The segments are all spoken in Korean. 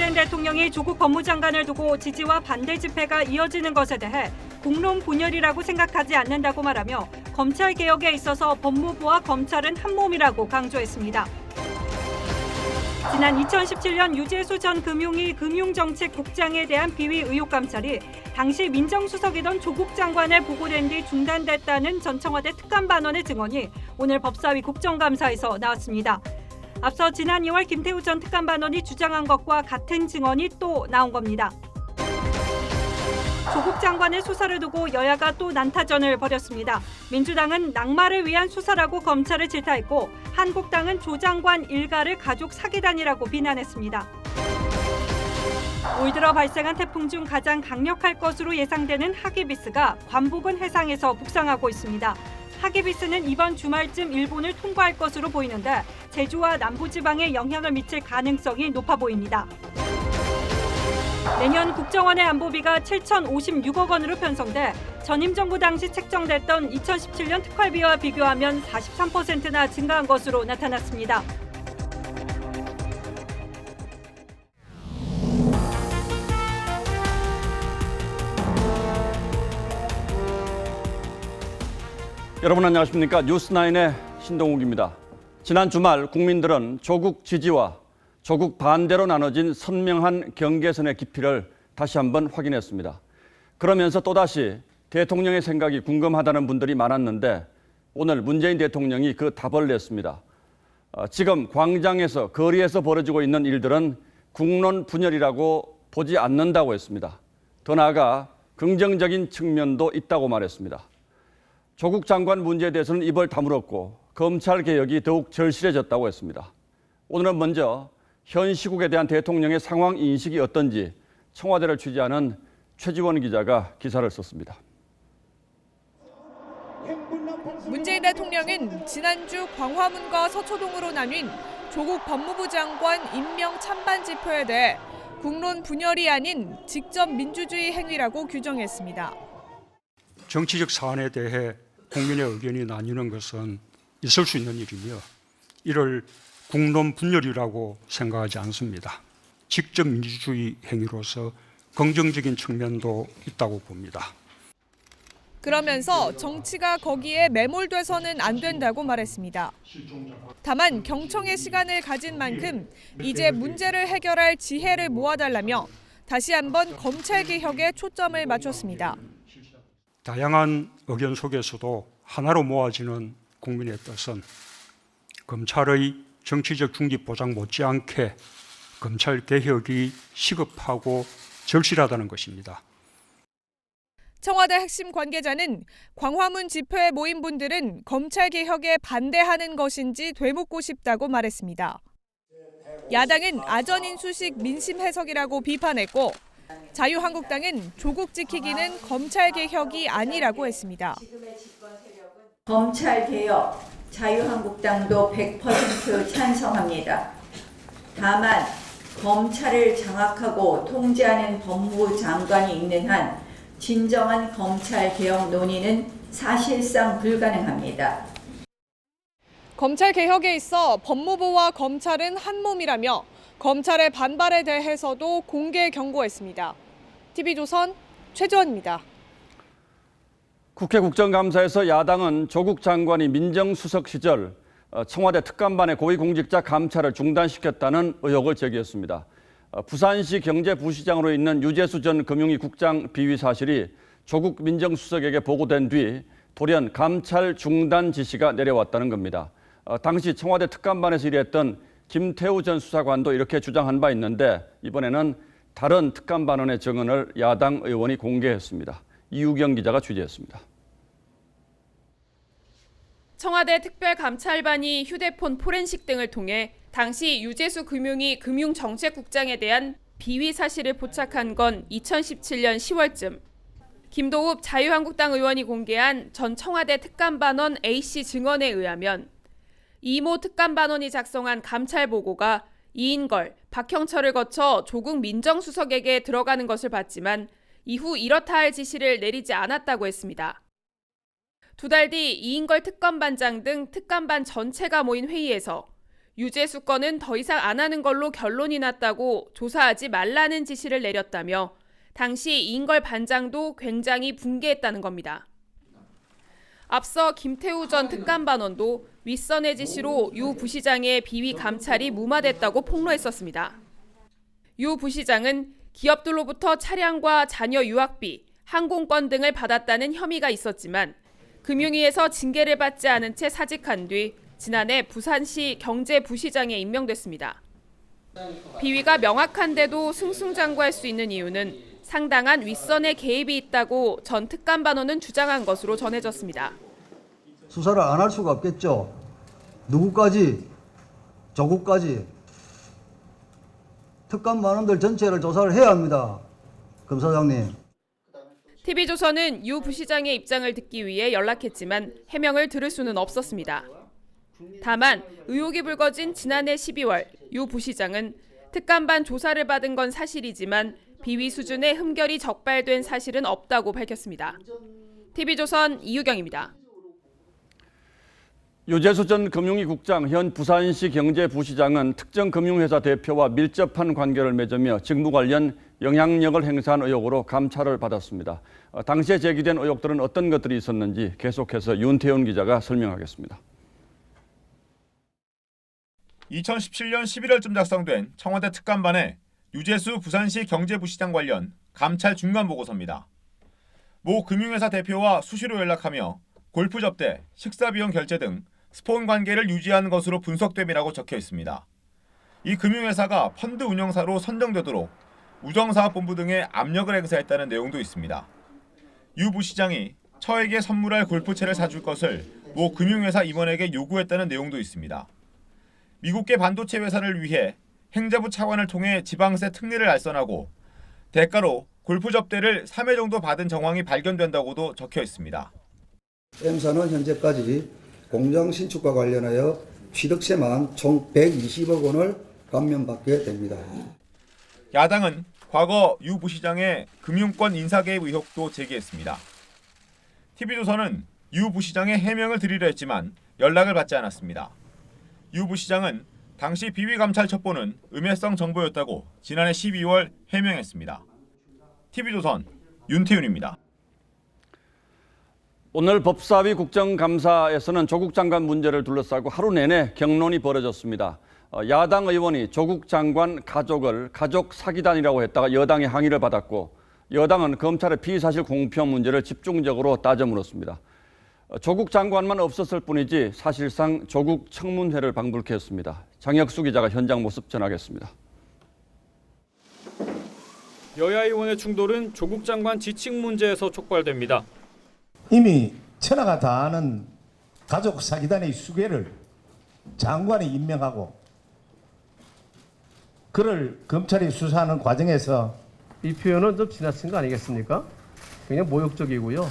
문재인 대통령이 조국 법무장관을 두고 지지와 반대 집회가 이어지는 것에 대해 국론 분열이라고 생각하지 않는다고 말하며 검찰 개혁에 있어서 법무부와 검찰은 한 몸이라고 강조했습니다. 지난 2017년 유재수 전 금융위 금융정책국장에 대한 비위 의혹 감찰이 당시 민정수석이던 조국 장관에 보고된 뒤 중단됐다는 전 청와대 특감반원의 증언이 오늘 법사위 국정감사에서 나왔습니다. 앞서 지난 2월 김태우 전 특감반원이 주장한 것과 같은 증언이 또 나온 겁니다. 조국 장관의 수사를 두고 여야가 또 난타전을 벌였습니다. 민주당은 낙마를 위한 수사라고 검찰을 질타했고 한국당은 조 장관 일가를 가족 사기단이라고 비난했습니다. 올 들어 발생한 태풍 중 가장 강력할 것으로 예상되는 하기비스가 관북은 해상에서 북상하고 있습니다. 하기비스는 이번 주말쯤 일본을 통과할 것으로 보이는데 제주와 남부지방에 영향을 미칠 가능성이 높아 보입니다. 내년 국정원의 안보비가 7,056억 원으로 편성돼 전임 정부 당시 책정됐던 2017년 특활비와 비교하면 43%나 증가한 것으로 나타났습니다. 여러분 안녕하십니까? 뉴스9의 신동욱입니다. 지난 주말 국민들은 조국 지지와 조국 반대로 나눠진 선명한 경계선의 깊이를 다시 한번 확인했습니다. 그러면서 또다시 대통령의 생각이 궁금하다는 분들이 많았는데 오늘 문재인 대통령이 그 답을 냈습니다. 지금 광장에서 거리에서 벌어지고 있는 일들은 국론 분열이라고 보지 않는다고 했습니다. 더 나아가 긍정적인 측면도 있다고 말했습니다. 조국 장관 문제에 대해서는 입을 다물었고 검찰 개혁이 더욱 절실해졌다고 했습니다. 오늘은 먼저 현 시국에 대한 대통령의 상황 인식이 어떤지 청와대를 취재하는 최지원 기자가 기사를 썼습니다. 문재인 대통령은 지난주 광화문과 서초동으로 나뉜 조국 법무부 장관 임명 찬반 집회에 대해 국론 분열이 아닌 직접 민주주의 행위라고 규정했습니다. 정치적 사안에 대해 국민의 의견이 나뉘는 것은 있을 수 있는 일이며 이를 국론 분열이라고 생각하지 않습니다. 직접 민주주의 행위로서 긍정적인 측면도 있다고 봅니다. 그러면서 정치가 거기에 매몰돼서는 안 된다고 말했습니다. 다만 경청의 시간을 가진 만큼 이제 문제를 해결할 지혜를 모아달라며 다시 한번 검찰 개혁에 초점을 맞췄습니다. 다양한 의견 속에서도 하나로 모아지는 국민의 뜻은 검찰의 정치적 중립 보장 못지않게 검찰 개혁이 시급하고 절실하다는 것입니다. 청와대 핵심 관계자는 광화문 집회에 모인 분들은 검찰 개혁에 반대하는 것인지 되묻고 싶다고 말했습니다. 야당은 아전인수식 민심 해석이라고 비판했고 자유한국당은 조국 지키기는 검찰 개혁이 아니라고 했습니다. 검찰 개혁, 자유한국당도 100% 찬성합니다. 다만 검찰을 장악하고 통제하는 법무부 장관이 있는 한 진정한 검찰 개혁 논의는 사실상 불가능합니다. 검찰 개혁에 있어 법무부와 검찰은 한 몸이라며 검찰의 반발에 대해서도 공개 경고했습니다. TV조선 최지원입니다. 국회 국정감사에서 야당은 조국 장관이 민정수석 시절 청와대 특감반의 고위공직자 감찰을 중단시켰다는 의혹을 제기했습니다. 부산시 경제부시장으로 있는 유재수 전 금융위 국장 비위 사실이 조국 민정수석에게 보고된 뒤 돌연 감찰 중단 지시가 내려왔다는 겁니다. 당시 청와대 특감반에서 일했던 김태우 전 수사관도 이렇게 주장한 바 있는데 이번에는 다른 특감반원의 증언을 야당 의원이 공개했습니다. 이우경 기자가 취재했습니다. 청와대 특별감찰반이 휴대폰 포렌식 등을 통해 당시 유재수 금융위 금융정책국장에 대한 비위 사실을 포착한 건 2017년 10월쯤. 김도읍 자유한국당 의원이 공개한 전 청와대 특감반원 A씨 증언에 의하면 이모 특감반원이 작성한 감찰 보고가 이인걸, 박형철을 거쳐 조국 민정수석에게 들어가는 것을 봤지만 이후 이렇다 할 지시를 내리지 않았다고 했습니다. 2달 뒤 이인걸 특검반장 등 특감반 전체가 모인 회의에서 유재수 건은 더 이상 안 하는 걸로 결론이 났다고 조사하지 말라는 지시를 내렸다며 당시 이인걸 반장도 굉장히 분개했다는 겁니다. 앞서 김태우 전 특감반원도 윗선의 지시로 유 부시장의 비위 감찰이 무마됐다고 폭로했었습니다. 유 부시장은 기업들로부터 차량과 자녀 유학비, 항공권 등을 받았다는 혐의가 있었지만 금융위에서 징계를 받지 않은 채 사직한 뒤 지난해 부산시 경제부시장에 임명됐습니다. 비위가 명확한데도 승승장구할 수 있는 이유는 상당한 윗선의 개입이 있다고 전 특감반원은 주장한 것으로 전해졌습니다. 수사를 안 할 수가 없겠죠. 누구까지, 조국까지 특감반원들 전체를 조사를 해야 합니다. 검사장님. TV조선은 유 부시장의 입장을 듣기 위해 연락했지만 해명을 들을 수는 없었습니다. 다만 의혹이 불거진 지난해 12월 유 부시장은 특감반 조사를 받은 건 사실이지만 비위 수준의 흠결이 적발된 사실은 없다고 밝혔습니다. TV조선 이유경입니다. 유재수 전 금융위 국장, 현 부산시 경제부시장은 특정 금융회사 대표와 밀접한 관계를 맺으며 직무 관련 영향력을 행사한 의혹으로 감찰을 받았습니다. 당시에 제기된 의혹들은 어떤 것들이 있었는지 계속해서 윤태훈 기자가 설명하겠습니다. 2017년 11월쯤 작성된 청와대 특감반의 유재수 부산시 경제부시장 관련 감찰 중간 보고서입니다. 모 금융회사 대표와 수시로 연락하며 골프 접대, 식사 비용 결제 등 스폰 관계를 유지한 것으로 분석됨이라고 적혀 있습니다. 이 금융회사가 펀드 운영사로 선정되도록 우정사업본부 등의 압력을 행사했다는 내용도 있습니다. 유 부시장이 처에게 선물할 골프채를 사줄 것을 모 금융회사 임원에게 요구했다는 내용도 있습니다. 미국계 반도체 회사를 위해 행자부 차관을 통해 지방세 특례를 알선하고 대가로 골프 접대를 3회 정도 받은 정황이 발견된다고도 적혀 있습니다. M사는 현재까지 공장 신축과 관련하여 취득세만 총 120억 원을 감면받게 됩니다. 야당은 과거 유 부시장의 금융권 인사 개입 의혹도 제기했습니다. TV조선은 유 부시장의 해명을 드리려 했지만 연락을 받지 않았습니다. 유 부시장은 당시 비위 감찰 첩보는 음해성 정보였다고 지난해 12월 해명했습니다. TV조선 윤태윤입니다. 오늘 법사위 국정감사에서는 조국 장관 문제를 둘러싸고 하루 내내 격론이 벌어졌습니다. 야당 의원이 조국 장관 가족을 가족 사기단이라고 했다가 여당의 항의를 받았고 여당은 검찰의 피의사실 공표 문제를 집중적으로 따져 물었습니다. 조국 장관만 없었을 뿐이지 사실상 조국 청문회를 방불케 했습니다. 장혁수 기자가 현장 모습 전하겠습니다. 여야 의원의 충돌은 조국 장관 지칭 문제에서 촉발됩니다. 이미 천하가 다 아는 가족 사기단의 수괴를 장관이 임명하고 그를 검찰이 수사하는 과정에서 이 표현은 좀 지나친 거 아니겠습니까? 그냥 모욕적이고요.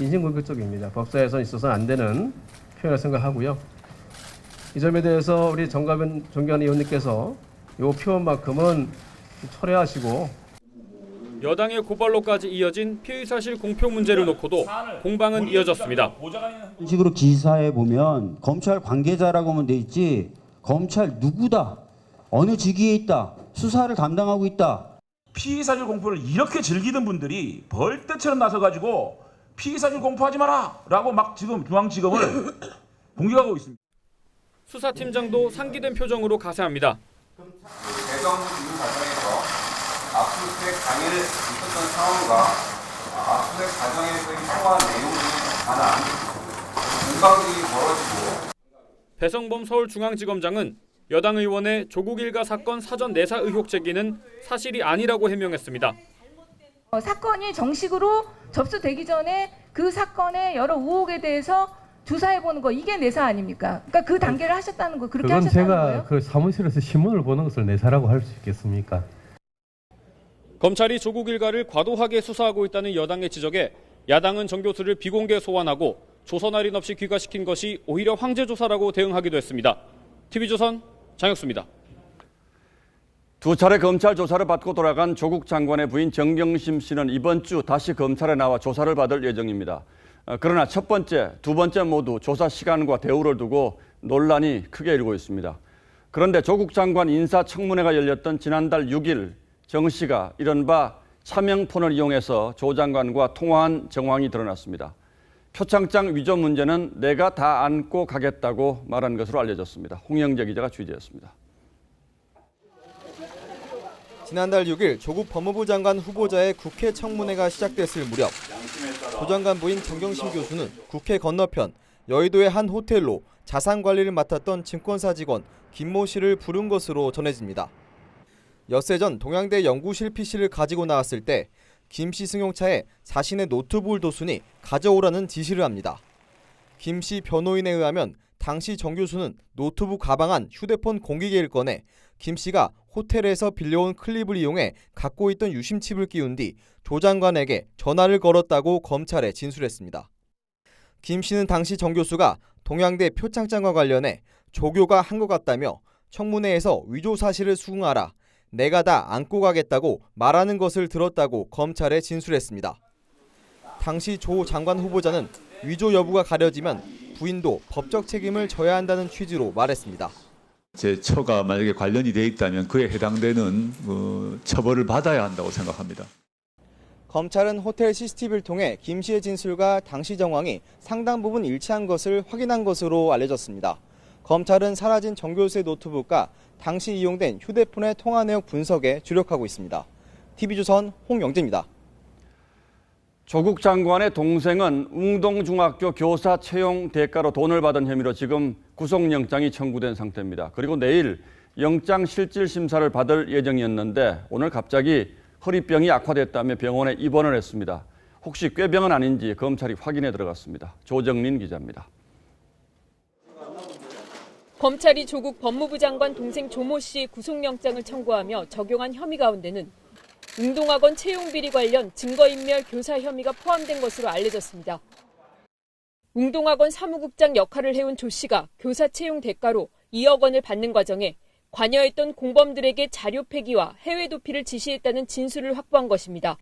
인신공격적입니다. 법사에서 있어서는 안 되는 표현을 생각하고요. 이 점에 대해서 우리 정가변 존경하는 의원님께서 이 표현만큼은 철회하시고 여당의 고발로까지 이어진 피의사실 공표 문제를 놓고도 공방은 이어졌습니다. 이런 식으로 기사에 보면 검찰 관계자라고 하면 돼 있지 검찰 누구다, 어느 직위에 있다, 수사를 담당하고 있다. 피의사실 공표를 이렇게 즐기던 분들이 벌떼처럼 나서가지고 피의사실 공표하지 마라 라고 막 지금 중앙지검을 공격하고 있습니다. 수사팀장도 상기된 표정으로 가세합니다. 대정 진행 과정에서 압수수색 당일 있었던 상황과 압수수색 과정에서 통화한 내용에 관한 공방들이 벌어지고 배성범 서울중앙지검장은 여당 의원의 조국 일가 사건 사전 내사 의혹 제기는 사실이 아니라고 해명했습니다. 사건이 정식으로 접수되기 전에 그 사건의 여러 의혹에 대해서 조사해보는 거 이게 내사 아닙니까? 그러니까 그 단계를 하셨다는 거 그렇게 하셨다는 거예요? 그건 제가 그 사무실에서 신문을 보는 것을 내사라고 할 수 있겠습니까? 검찰이 조국 일가를 과도하게 수사하고 있다는 여당의 지적에 야당은 정 교수를 비공개 소환하고 조선 할인 없이 귀가시킨 것이 오히려 황제 조사라고 대응하기도 했습니다. TV조선 장혁수입니다. 두 차례 검찰 조사를 받고 돌아간 조국 장관의 부인 정경심 씨는 이번 주 다시 검찰에 나와 조사를 받을 예정입니다. 그러나 첫 번째, 두 번째 모두 조사 시간과 대우를 두고 논란이 크게 일고 있습니다. 그런데 조국 장관 인사청문회가 열렸던 지난달 6일 정 씨가 이른바 차명폰을 이용해서 조 장관과 통화한 정황이 드러났습니다. 표창장 위조 문제는 내가 다 안고 가겠다고 말한 것으로 알려졌습니다. 홍영재 기자가 취재했습니다. 지난달 6일 조국 법무부 장관 후보자의 국회 청문회가 시작됐을 무렵 조 장관 부인 정경심 교수는 국회 건너편 여의도의 한 호텔로 자산 관리를 맡았던 증권사 직원 김모 씨를 부른 것으로 전해집니다. 엿새 전 동양대 연구실 PC를 가지고 나왔을 때 김 씨 승용차에 자신의 노트북을 도수니 가져오라는 지시를 합니다. 김 씨 변호인에 의하면 당시 정 교수는 노트북 가방 안 휴대폰 공기계를 꺼내 김 씨가 호텔에서 빌려온 클립을 이용해 갖고 있던 유심칩을 끼운 뒤 조 장관에게 전화를 걸었다고 검찰에 진술했습니다. 김 씨는 당시 정 교수가 동양대 표창장과 관련해 조교가 한 것 같다며 청문회에서 위조 사실을 수긍하라, 내가 다 안고 가겠다고 말하는 것을 들었다고 검찰에 진술했습니다. 당시 조 장관 후보자는 위조 여부가 가려지면 부인도 법적 책임을 져야 한다는 취지로 말했습니다. 제 처가 만약에 관련이 돼 있다면 그에 해당되는 처벌을 받아야 한다고 생각합니다. 검찰은 호텔 CCTV를 통해 김 씨의 진술과 당시 정황이 상당 부분 일치한 것을 확인한 것으로 알려졌습니다. 검찰은 사라진 정 교수의 노트북과 당시 이용된 휴대폰의 통화 내역 분석에 주력하고 있습니다. TV조선 홍영재입니다. 조국 장관의 동생은 웅동중학교 교사 채용 대가로 돈을 받은 혐의로 지금 구속영장이 청구된 상태입니다. 그리고 내일 영장 실질 심사를 받을 예정이었는데 오늘 갑자기 허리병이 악화됐다며 병원에 입원을 했습니다. 혹시 꾀병은 아닌지 검찰이 확인에 들어갔습니다. 조정린 기자입니다. 검찰이 조국 법무부 장관 동생 조모 씨 구속영장을 청구하며 적용한 혐의 가운데는 웅동학원 채용비리 관련 증거인멸 교사 혐의가 포함된 것으로 알려졌습니다. 웅동학원 사무국장 역할을 해온 조 씨가 교사 채용 대가로 2억 원을 받는 과정에 관여했던 공범들에게 자료 폐기와 해외 도피를 지시했다는 진술을 확보한 것입니다.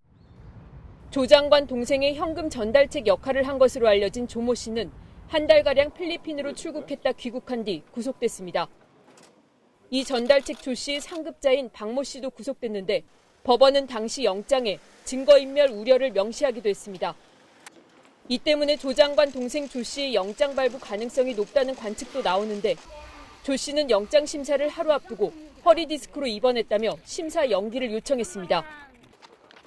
조 장관 동생의 현금 전달책 역할을 한 것으로 알려진 조모 씨는 한 달가량 필리핀으로 출국했다 귀국한 뒤 구속됐습니다. 이 전달책 조 씨의 상급자인 박모 씨도 구속됐는데 법원은 당시 영장에 증거인멸 우려를 명시하기도 했습니다. 이 때문에 조 장관 동생 조 씨의 영장 발부 가능성이 높다는 관측도 나오는데 조 씨는 영장 심사를 하루 앞두고 허리 디스크로 입원했다며 심사 연기를 요청했습니다.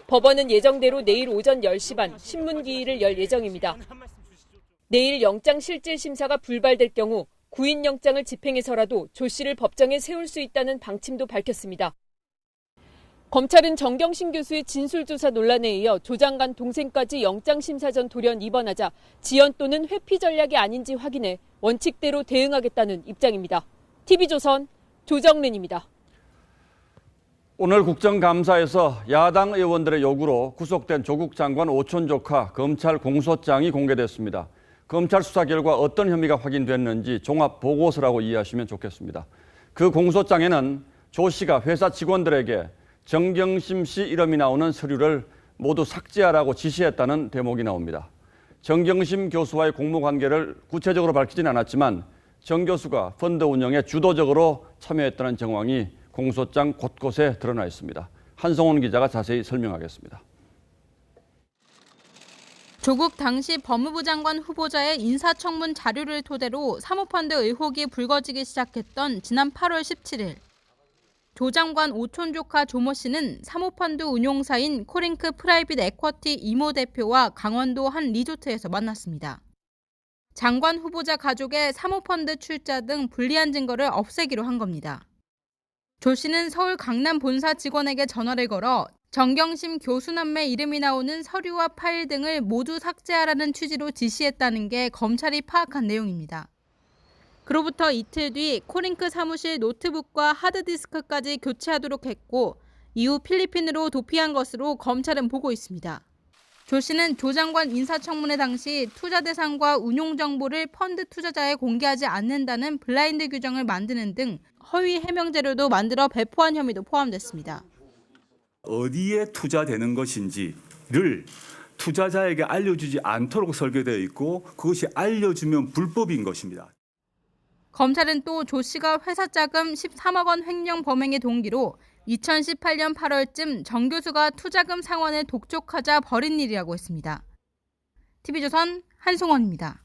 법원은 예정대로 내일 오전 10시 반 신문기일을 열 예정입니다. 내일 영장 실질 심사가 불발될 경우 구인 영장을 집행해서라도 조 씨를 법정에 세울 수 있다는 방침도 밝혔습니다. 검찰은 정경심 교수의 진술조사 논란에 이어 조 장관 동생까지 영장심사 전 돌연 입원하자 지연 또는 회피 전략이 아닌지 확인해 원칙대로 대응하겠다는 입장입니다. TV조선 조정린입니다. 오늘 국정감사에서 야당 의원들의 요구로 구속된 조국 장관 오촌 조카 검찰 공소장이 공개됐습니다. 검찰 수사 결과 어떤 혐의가 확인됐는지 종합 보고서라고 이해하시면 좋겠습니다. 그 공소장에는 조 씨가 회사 직원들에게 정경심 씨 이름이 나오는 서류를 모두 삭제하라고 지시했다는 대목이 나옵니다. 정경심 교수와의 공모 관계를 구체적으로 밝히진 않았지만 정 교수가 펀드 운영에 주도적으로 참여했다는 정황이 공소장 곳곳에 드러나 있습니다. 한성훈 기자가 자세히 설명하겠습니다. 조국 당시 법무부 장관 후보자의 인사청문 자료를 토대로 사모펀드 의혹이 불거지기 시작했던 지난 8월 17일. 조 장관 오촌 조카 조모 씨는 사모펀드 운용사인 코링크 프라이빗 에쿼티 이모 대표와 강원도 한 리조트에서 만났습니다. 장관 후보자 가족의 사모펀드 출자 등 불리한 증거를 없애기로 한 겁니다. 조 씨는 서울 강남 본사 직원에게 전화를 걸어 정경심 교수 남매 이름이 나오는 서류와 파일 등을 모두 삭제하라는 취지로 지시했다는 게 검찰이 파악한 내용입니다. 그로부터 이틀 뒤 코링크 사무실 노트북과 하드디스크까지 교체하도록 했고 이후 필리핀으로 도피한 것으로 검찰은 보고 있습니다. 조 씨는 조 장관 인사청문회 당시 투자 대상과 운용 정보를 펀드 투자자에 공개하지 않는다는 블라인드 규정을 만드는 등 허위 해명 자료도 만들어 배포한 혐의도 포함됐습니다. 어디에 투자되는 것인지를 투자자에게 알려주지 않도록 설계되어 있고 그것이 알려주면 불법인 것입니다. 검찰은 또 조 씨가 회사 자금 13억 원 횡령 범행의 동기로 2018년 8월쯤 정 교수가 투자금 상환을 독촉하자 벌인 일이라고 했습니다. TV조선 한송원입니다.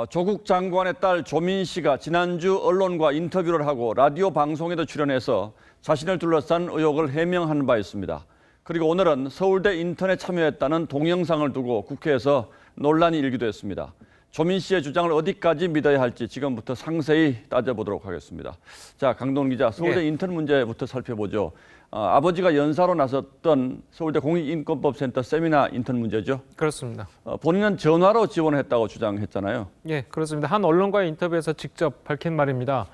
조국 장관의 딸 조민 씨가 지난주 언론과 인터뷰를 하고 라디오 방송에도 출연해서 자신을 둘러싼 의혹을 해명한 바 있습니다. 그리고 오늘은 서울대 인턴에 참여했다는 동영상을 두고 국회에서 논란이 일기도 했습니다. 조민 씨의 주장을 어디까지 믿어야 할지 지금부터 상세히 따져보도록 하겠습니다. 자, 강동원 기자, 서울대 인턴 문제부터 살펴보죠. 아버지가 연사로 나섰던 서울대 공익인권법센터 세미나 인턴 문제죠? 그렇습니다. 본인은 전화로 지원했다고 주장했잖아요. 예, 그렇습니다. 한 언론과의 인터뷰에서 직접 밝힌 말입니다.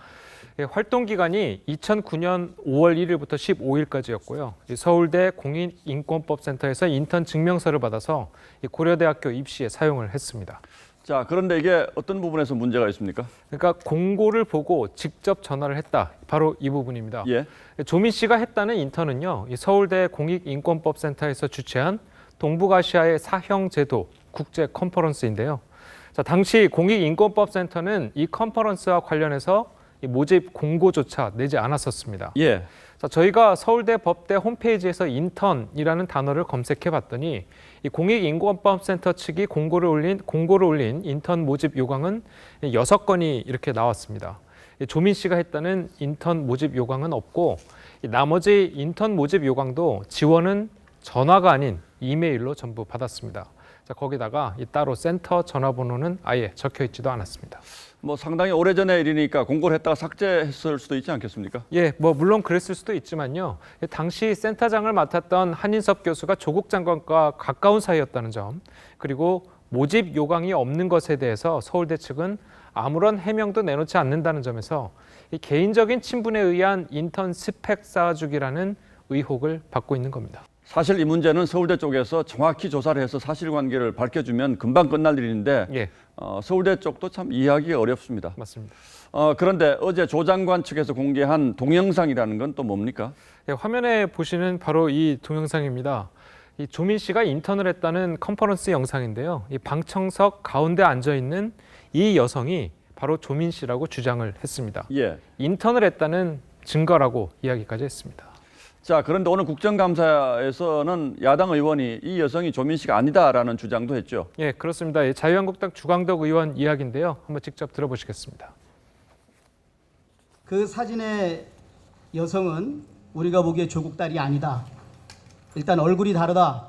활동 기간이 2009년 5월 1일부터 15일까지였고요. 서울대 공익인권법센터에서 인턴 증명서를 받아서 고려대학교 입시에 사용을 했습니다. 자, 그런데 이게 어떤 부분에서 문제가 있습니까? 그러니까 공고를 보고 직접 전화를 했다. 바로 이 부분입니다. 예. 조민 씨가 했다는 인턴은요, 이 서울대 공익인권법센터에서 주최한 동북아시아의 사형제도 국제 컨퍼런스인데요. 자, 당시 공익인권법센터는 이 컨퍼런스와 관련해서 이 모집 공고조차 내지 않았었습니다. 예. 자, 저희가 서울대 법대 홈페이지에서 인턴이라는 단어를 검색해 봤더니 이 공익인권법센터 측이 공고를 올린 인턴 모집 요강은 6건이 이렇게 나왔습니다. 조민 씨가 했다는 인턴 모집 요강은 없고 나머지 인턴 모집 요강도 지원은 전화가 아닌 이메일로 전부 받았습니다. 자, 거기다가 따로 센터 전화번호는 아예 적혀 있지도 않았습니다. 뭐 상당히 오래전의 일이니까 공고를 했다가 삭제했을 수도 있지 않겠습니까? 예, 뭐 물론 그랬을 수도 있지만요. 당시 센터장을 맡았던 한인섭 교수가 조국 장관과 가까운 사이였다는 점, 그리고 모집 요강이 없는 것에 대해서 서울대 측은 아무런 해명도 내놓지 않는다는 점에서 이 개인적인 친분에 의한 인턴 스펙 쌓아주기라는 의혹을 받고 있는 겁니다. 사실 이 문제는 서울대 쪽에서 정확히 조사를 해서 사실관계를 밝혀주면 금방 끝날 일인데 예. 서울대 쪽도 참 이해하기가 어렵습니다. 맞습니다. 그런데 어제 조 장관 측에서 공개한 동영상이라는 건 또 뭡니까? 예, 화면에 보시는 바로 이 동영상입니다. 이 조민 씨가 인턴을 했다는 컨퍼런스 영상인데요. 이 방청석 가운데 앉아 있는 이 여성이 바로 조민 씨라고 주장을 했습니다. 예. 인턴을 했다는 증거라고 이야기까지 했습니다. 자, 그런데 오늘 국정감사에서는 야당 의원이 이 여성이 조민 씨가 아니다라는 주장도 했죠. 예, 그렇습니다. 자유한국당 주광덕 의원 이야기인데요. 한번 직접 들어보시겠습니다. 그 사진의 여성은 우리가 보기에 조국 딸이 아니다. 일단 얼굴이 다르다.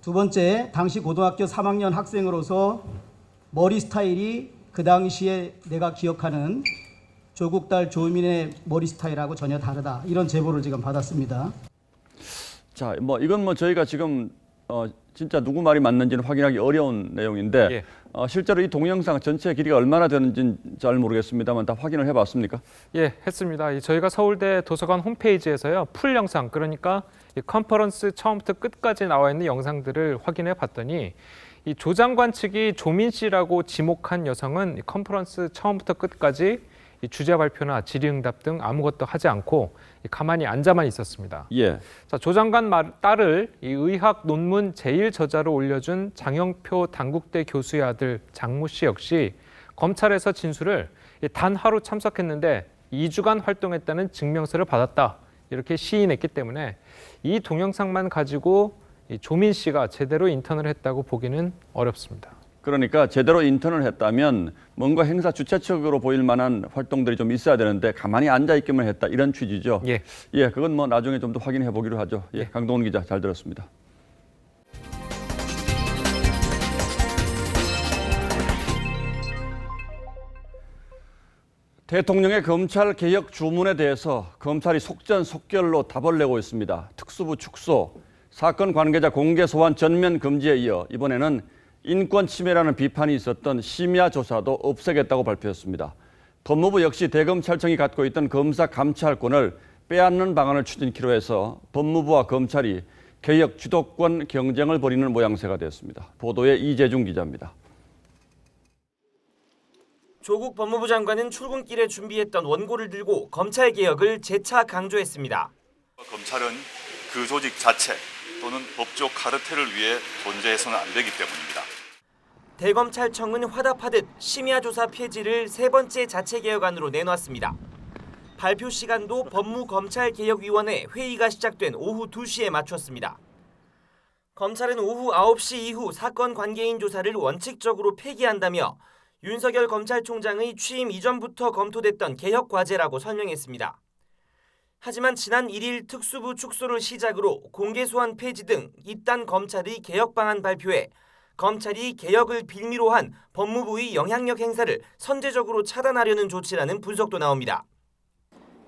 두 번째, 당시 고등학교 3학년 학생으로서 머리 스타일이 그 당시에 내가 기억하는 조국 딸 조민의 머리 스타일하고 전혀 다르다. 이런 제보를 지금 받았습니다. 자, 뭐 이건 뭐 저희가 지금 진짜 누구 말이 맞는지는 확인하기 어려운 내용인데 예. 실제로 이 동영상 전체 길이가 얼마나 되는지는 잘 모르겠습니다만 다 확인을 해봤습니까? 예, 했습니다. 저희가 서울대 도서관 홈페이지에서요, 풀 영상, 그러니까 이 컨퍼런스 처음부터 끝까지 나와 있는 영상들을 확인해 봤더니 이 조 장관 측이 조민 씨라고 지목한 여성은 이 컨퍼런스 처음부터 끝까지 이 주제 발표나 질의응답 등 아무것도 하지 않고 가만히 앉아만 있었습니다. 예. 자, 조 장관 딸을 이 의학 논문 제1저자로 올려준 장영표 단국대 교수의 아들 장모 씨 역시 검찰에서 진술을 단 하루 참석했는데 2주간 활동했다는 증명서를 받았다. 이렇게 시인했기 때문에 이 동영상만 가지고 이 조민 씨가 제대로 인턴을 했다고 보기는 어렵습니다. 그러니까 제대로 인턴을 했다면 뭔가 행사 주최 측으로 보일 만한 활동들이 좀 있어야 되는데 가만히 앉아 있기만 했다, 이런 취지죠. 예. 예, 그건 뭐 나중에 좀 더 확인해 보기로 하죠. 예, 강동원 기자 잘 들었습니다. 대통령의 검찰 개혁 주문에 대해서 검찰이 속전속결로 답을 내고 있습니다. 특수부 축소, 사건 관계자 공개 소환 전면 금지에 이어 이번에는 인권 침해라는 비판이 있었던 심야 조사도 없애겠다고 발표했습니다. 법무부 역시 대검찰청이 갖고 있던 검사 감찰권을 빼앗는 방안을 추진키로 해서 법무부와 검찰이 개혁 주도권 경쟁을 벌이는 모양새가 됐습니다. 보도에 이재중 기자입니다. 조국 법무부 장관은 출근길에 준비했던 원고를 들고 검찰 개혁을 재차 강조했습니다. 검찰은 그 조직 자체 또는 법적 카르텔을 위해 존재해서는 안 되기 때문입니다. 대검찰청은 화답하듯 심야 조사 폐지를 세 번째 자체 개혁안으로 내놨습니다. 발표 시간도 법무검찰개혁위원회 회의가 시작된 오후 2시에 맞췄습니다. 검찰은 오후 9시 이후 사건 관계인 조사를 원칙적으로 폐기한다며 윤석열 검찰총장의 취임 이전부터 검토됐던 개혁 과제라고 설명했습니다. 하지만 지난 1일 특수부 축소를 시작으로 공개 소환 폐지 등 잇단 검찰의 개혁 방안 발표에 검찰이 개혁을 빌미로 한 법무부의 영향력 행사를 선제적으로 차단하려는 조치라는 분석도 나옵니다.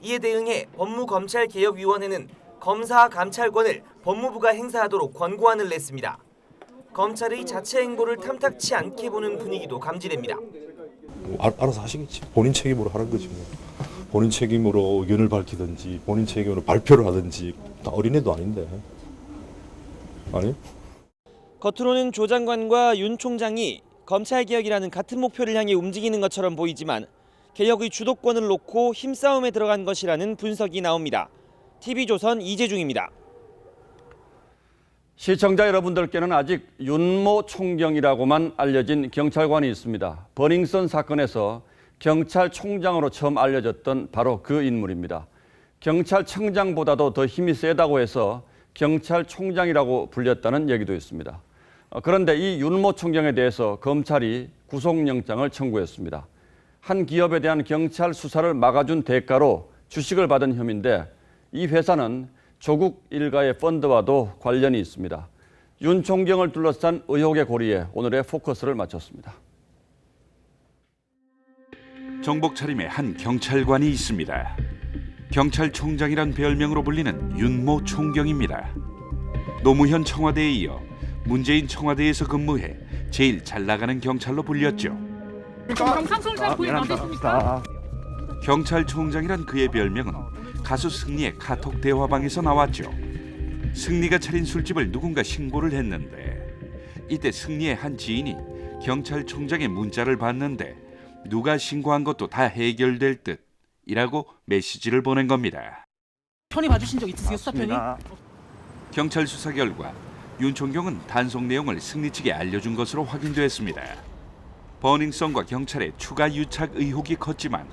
이에 대응해 법무검찰개혁위원회는 검사 감찰권을 법무부가 행사하도록 권고안을 냈습니다. 검찰의 자체 행보를 탐탁치 않게 보는 분위기도 감지됩니다. 알아서 하시겠지. 본인 책임으로 하는 거지 뭐. 본인 책임으로 의견을 밝히든지 본인 책임으로 발표를 하든지 다 어린애도 아닌데. 아니? 겉으로는 조 장관과 윤 총장이 검찰개혁이라는 같은 목표를 향해 움직이는 것처럼 보이지만 개혁의 주도권을 놓고 힘싸움에 들어간 것이라는 분석이 나옵니다. TV조선 이재중입니다. 시청자 여러분들께는 아직 윤모 총경이라고만 알려진 경찰관이 있습니다. 버닝썬 사건에서 경찰총장으로 처음 알려졌던 바로 그 인물입니다. 경찰청장보다도 더 힘이 세다고 해서 경찰총장이라고 불렸다는 얘기도 있습니다. 그런데 이 윤모 총경에 대해서 검찰이 구속영장을 청구했습니다. 한 기업에 대한 경찰 수사를 막아준 대가로 주식을 받은 혐의인데 이 회사는 조국 일가의 펀드와도 관련이 있습니다. 윤 총경을 둘러싼 의혹의 고리에 오늘의 포커스를 맞췄습니다. 정복 차림의 한 경찰관이 있습니다. 경찰총장이란 별명으로 불리는 윤모 총경입니다. 노무현 청와대에 이어 문재인 청와대에서 근무해 제일 잘 나가는 경찰로 불렸죠. 경찰총장 부인 맞으십니까? 경찰총장이란 그의 별명은 가수 승리의 카톡 대화방에서 나왔죠. 승리가 차린 술집을 누군가 신고를 했는데 이때 승리의 한 지인이 경찰총장의 문자를 봤는데 누가 신고한 것도 다 해결될 듯이라고 메시지를 보낸 겁니다. 편히 봐주신 적 있으세요, 수사편이? 경찰 수사 결과 윤 총경은 단속 내용을 승리 측에 알려준 것으로 확인됐습니다. 버닝썬과 경찰의 추가 유착 의혹이 컸지만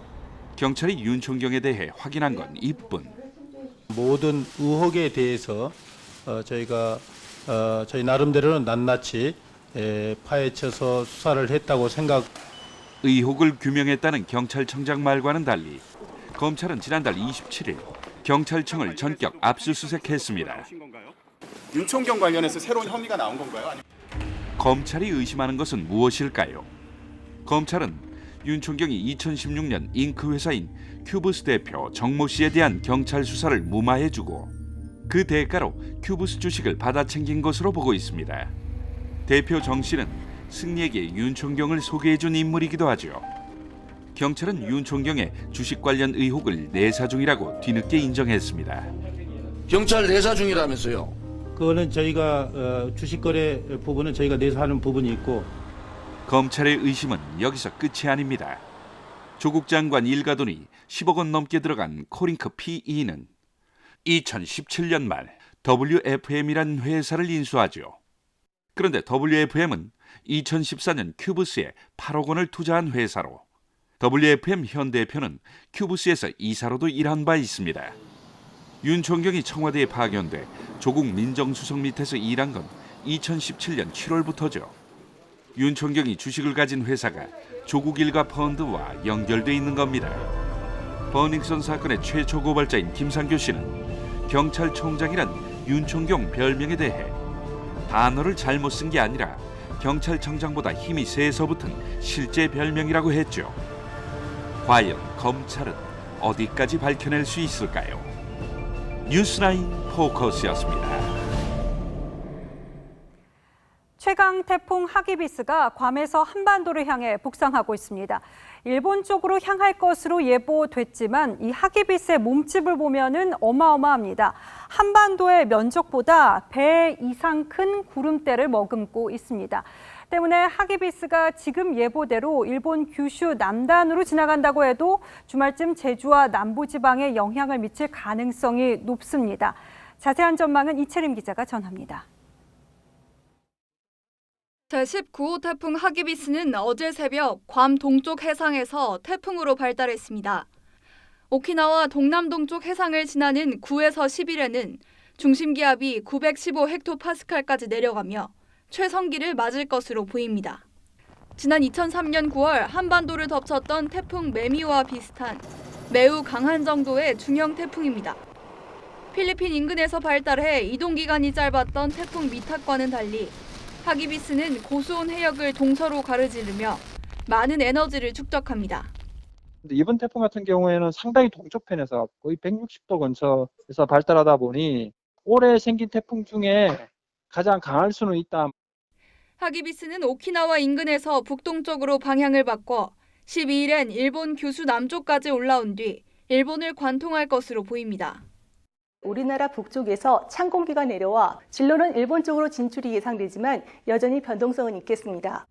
경찰이 윤 총경에 대해 확인한 건 이뿐. 모든 의혹에 대해서 저희가 저희 나름대로는 낱낱이 파헤쳐서 수사를 했다고 생각. 의혹을 규명했다는 경찰청장 말과는 달리 검찰은 지난달 27일 경찰청을 전격 압수수색했습니다. 윤 총경 관련해서 새로운 혐의가 나온 건가요? 검찰이 의심하는 것은 무엇일까요? 검찰은 윤 총경이 2016년 잉크 회사인 큐브스 대표 정모 씨에 대한 경찰 수사를 무마해주고 그 대가로 큐브스 주식을 받아 챙긴 것으로 보고 있습니다. 대표 정 씨는 승리에게 윤 총경을 소개해준 인물이기도 하죠. 경찰은 윤 총경의 주식 관련 의혹을 내사 중이라고 뒤늦게 인정했습니다. 경찰 내사 중이라면서요? 그거는 저희가 주식 거래 부분은 저희가 내사하는 부분이 있고. 검찰의 의심은 여기서 끝이 아닙니다. 조국 장관 일가 돈이 10억 원 넘게 들어간 코링크 PE는 2017년 말 WFM이란 회사를 인수하죠. 그런데 WFM은 2014년 큐브스에 8억 원을 투자한 회사로 WFM 현 대표는 큐브스에서 이사로도 일한 바 있습니다. 윤 총경이 청와대에 파견돼 조국 민정수석 밑에서 일한 건 2017년 7월부터죠. 윤 총경이 주식을 가진 회사가 조국 일가 펀드와 연결돼 있는 겁니다. 버닝썬 사건의 최초 고발자인 김상교 씨는 경찰총장이란 윤 총경 별명에 대해 단어를 잘못 쓴 게 아니라 경찰청장보다 힘이 세서 붙은 실제 별명이라고 했죠. 과연 검찰은 어디까지 밝혀낼 수 있을까요? 뉴스나인 포커스였습니다. 최강 태풍 하기비스가 괌에서 한반도를 향해 북상하고 있습니다. 일본 쪽으로 향할 것으로 예보됐지만 이 하기비스의 몸집을 보면은 어마어마합니다. 한반도의 면적보다 배 이상 큰 구름대를 머금고 있습니다. 때문에 하기비스가 지금 예보대로 일본 규슈 남단으로 지나간다고 해도 주말쯤 제주와 남부지방에 영향을 미칠 가능성이 높습니다. 자세한 전망은 이채림 기자가 전합니다. 제19호 태풍 하기비스는 어제 새벽 괌 동쪽 해상에서 태풍으로 발달했습니다. 오키나와 동남동쪽 해상을 지나는 9에서 10일에는 중심기압이 915헥토파스칼까지 내려가며 최성기를 맞을 것으로 보입니다. 지난 2003년 9월 한반도를 덮쳤던 태풍 매미와 비슷한 매우 강한 정도의 중형 태풍입니다. 필리핀 인근에서 발달해 이동기간이 짧았던 태풍 미탁과는 달리 하기비스는 고수온 해역을 동서로 가르지르며 많은 에너지를 축적합니다. 이번 태풍 같은 경우에는 상당히 동쪽 편에서 거의 160도 근처에서 발달하다 보니 올해 생긴 태풍 중에 가장 강할 수는 있다. 하기비스는 오키나와 인근에서 북동쪽으로 방향을 바꿔 12일엔 일본 규슈 남쪽까지 올라온 뒤 일본을 관통할 것으로 보입니다. 우리나라 북쪽에서 찬 공기가 내려와 진로는 일본 쪽으로 진출이 예상되지만 여전히 변동성은 있겠습니다.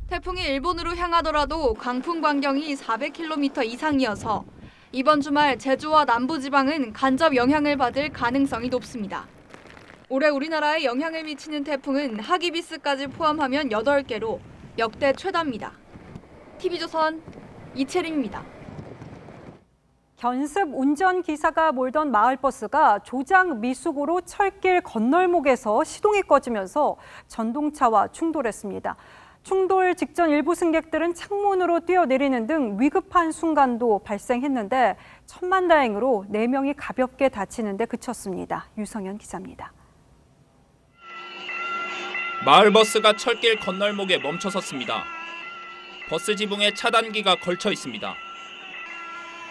태풍이 일본으로 향하더라도 강풍 반경이 400km 이상이어서 이번 주말 제주와 남부지방은 간접 영향을 받을 가능성이 높습니다. 올해 우리나라에 영향을 미치는 태풍은 하기비스까지 포함하면 8개로 역대 최다입니다. TV조선 이채림입니다. 견습 운전기사가 몰던 마을버스가 조장 미숙으로 철길 건널목에서 시동이 꺼지면서 전동차와 충돌했습니다. 충돌 직전 일부 승객들은 창문으로 뛰어내리는 등 위급한 순간도 발생했는데 천만다행으로 4명이 가볍게 다치는 데 그쳤습니다. 유성현 기자입니다. 마을버스가 철길 건널목에 멈춰섰습니다. 버스 지붕에 차단기가 걸쳐 있습니다.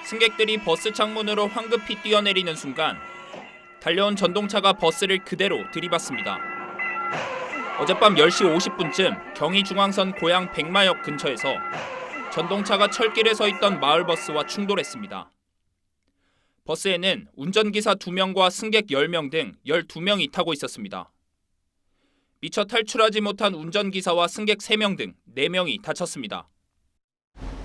승객들이 버스 창문으로 황급히 뛰어내리는 순간 달려온 전동차가 버스를 그대로 들이받습니다. 어젯밤 10시 50분쯤 경의중앙선 고양 백마역 근처에서 전동차가 철길에 서 있던 마을버스와 충돌했습니다. 버스에는 운전기사 2명과 승객 10명 등 12명이 타고 있었습니다. 미처 탈출하지 못한 운전기사와 승객 3명 등 4명이 다쳤습니다.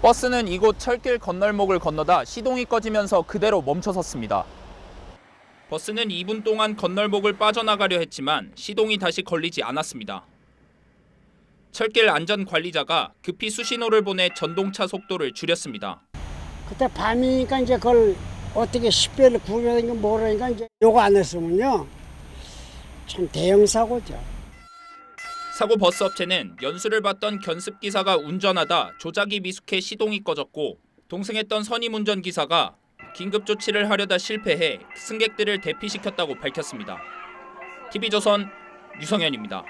버스는 이곳 철길 건널목을 건너다 시동이 꺼지면서 그대로 멈춰섰습니다. 버스는 2분 동안 건널목을 빠져나가려 했지만 시동이 다시 걸리지 않았습니다. 철길 안전관리자가 급히 수신호를 보내 전동차 속도를 줄였습니다. 그때 밤이니까 이제 그걸 어떻게 10배를 구르니까 모르니까 이제 요거 안 했으면요. 참 대형 사고죠. 사고 버스 업체는 연수를 받던 견습기사가 운전하다 조작이 미숙해 시동이 꺼졌고 동승했던 선임 운전기사가 긴급 조치를 하려다 실패해 승객들을 대피시켰다고 밝혔습니다. TV조선 유성현입니다.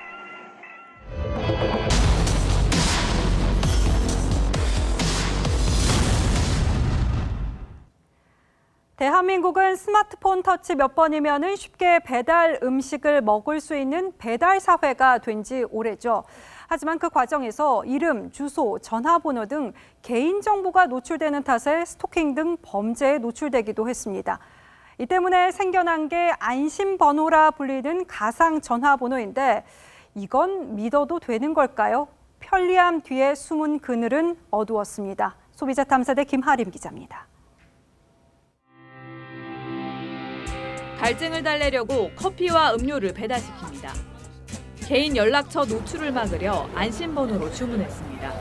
대한민국은 스마트폰 터치 몇 번이면 쉽게 배달 음식을 먹을 수 있는 배달 사회가 된 지 오래죠. 하지만 그 과정에서 이름, 주소, 전화번호 등 개인정보가 노출되는 탓에 스토킹 등 범죄에 노출되기도 했습니다. 이 때문에 생겨난 게 안심번호라 불리는 가상 전화번호인데 이건 믿어도 되는 걸까요? 편리함 뒤에 숨은 그늘은 어두웠습니다. 소비자 탐사대 김하림 기자입니다. 갈증을 달래려고 커피와 음료를 배달시킵니다. 개인 연락처 노출을 막으려 안심번호로 주문했습니다.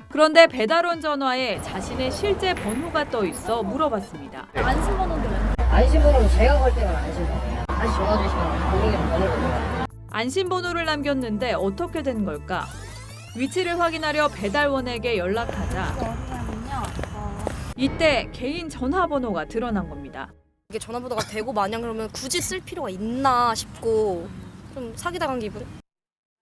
그런데 배달원 전화에 자신의 실제 번호가 떠 있어 물어봤습니다. 안심번호는? 안심번호는 제가 걸 때가 안심번호예요. 다시 전화 주시면 고객님 번호를. 안심번호를 남겼는데 어떻게 된 걸까? 위치를 확인하려 배달원에게 연락하자 이때 개인 전화번호가 드러난 겁니다. 이게 전화번호가 되고 마냥 그러면 굳이 쓸 필요가 있나 싶고 좀 사기당한 기분?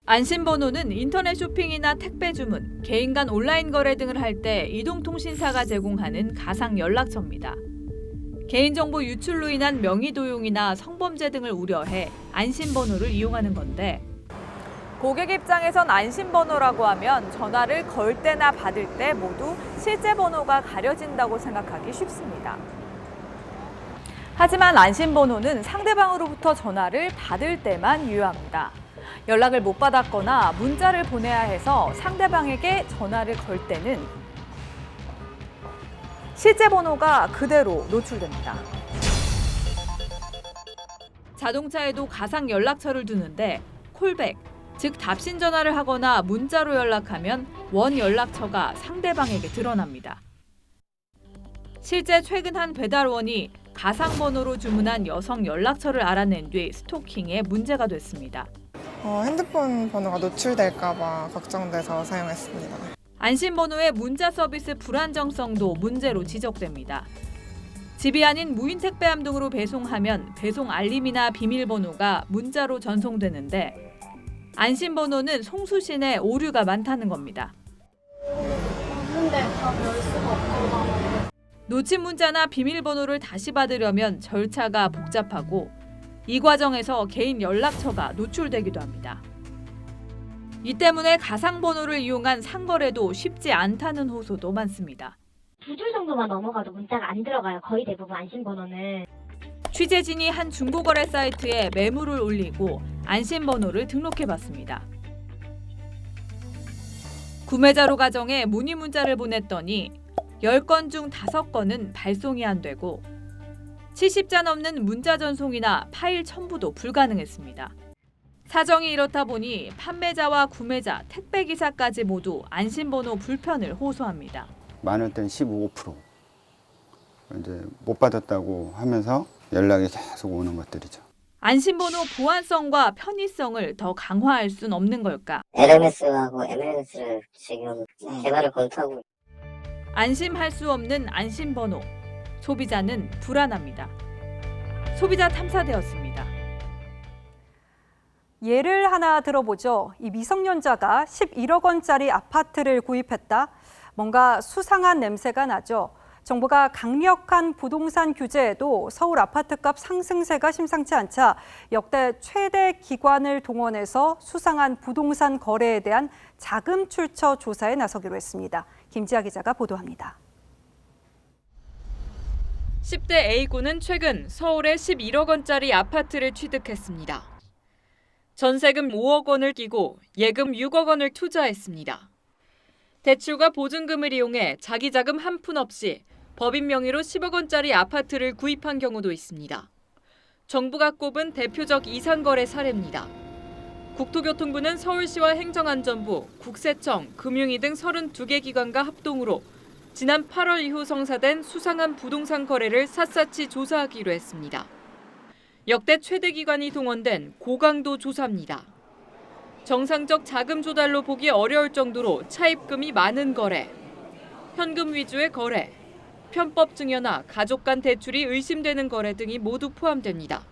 안심번호는 인터넷 쇼핑이나 택배 주문, 개인 간 온라인 거래 등을 할 때 이동통신사가 제공하는 가상 연락처입니다. 개인정보 유출로 인한 명의 도용이나 성범죄 등을 우려해 안심번호를 이용하는 건데 고객 입장에선 안심번호라고 하면 전화를 걸 때나 받을 때 모두 실제 번호가 가려진다고 생각하기 쉽습니다. 하지만 안심번호는 상대방으로부터 전화를 받을 때만 유효합니다. 연락을 못 받았거나 문자를 보내야 해서 상대방에게 전화를 걸 때는 실제 번호가 그대로 노출됩니다. 자동차에도 가상 연락처를 두는데 콜백, 즉 답신 전화를 하거나 문자로 연락하면 원 연락처가 상대방에게 드러납니다. 실제 최근 한 배달원이 가상번호로 주문한 여성 연락처를 알아낸 뒤 스토킹에 문제가 됐습니다. 핸드폰 번호가 노출될까 봐 걱정돼서 사용했습니다. 안심번호의 문자 서비스 불안정성도 문제로 지적됩니다. 집이 아닌 무인 택배함 등으로 배송하면 배송 알림이나 비밀번호가 문자로 전송되는데 안심번호는 송수신에 오류가 많다는 겁니다. 없는데 다 열 수가 없잖아. 놓친 문자나 비밀번호를 다시 받으려면 절차가 복잡하고 이 과정에서 개인 연락처가 노출되기도 합니다. 이 때문에 가상번호를 이용한 상거래도 쉽지 않다는 호소도 많습니다. 2줄 정도만 넘어가도 문자가 안 들어가요. 거의 대부분 안심번호는. 취재진이 한 중고거래 사이트에 매물을 올리고 안심번호를 등록해봤습니다. 구매자로 가정해 문의 문자를 보냈더니 10건 중 5건은 발송이 안 되고 70자 넘는 문자 전송이나 파일 첨부도 불가능했습니다. 사정이 이렇다 보니 판매자와 구매자, 택배기사까지 모두 안심번호 불편을 호소합니다. 많을 땐 15% 이제 못 받았다고 하면서 연락이 계속 오는 것들이죠. 안심번호 보안성과 편의성을 더 강화할 순 없는 걸까? LMS하고 MLS를 지금 개발을 검토하고. 안심할 수 없는 안심번호. 소비자는 불안합니다. 소비자 탐사대였습니다. 예를 하나 들어보죠. 이 미성년자가 11억 원짜리 아파트를 구입했다. 뭔가 수상한 냄새가 나죠. 정부가 강력한 부동산 규제에도 서울 아파트값 상승세가 심상치 않자 역대 최대 기관을 동원해서 수상한 부동산 거래에 대한 자금 출처 조사에 나서기로 했습니다. 김지아 기자가 보도합니다. 10대 A군은 최근 서울에 11억 원짜리 아파트를 취득했습니다. 전세금 5억 원을 끼고 예금 6억 원을 투자했습니다. 대출과 보증금을 이용해 자기 자금 한 푼 없이 법인 명의로 10억 원짜리 아파트를 구입한 경우도 있습니다. 정부가 꼽은 대표적 이상거래 사례입니다. 국토교통부는 서울시와 행정안전부, 국세청, 금융위 등 32개 기관과 합동으로 지난 8월 이후 성사된 수상한 부동산 거래를 샅샅이 조사하기로 했습니다. 역대 최대 기관이 동원된 고강도 조사입니다. 정상적 자금 조달로 보기 어려울 정도로 차입금이 많은 거래, 현금 위주의 거래, 편법 증여나 가족 간 대출이 의심되는 거래 등이 모두 포함됩니다.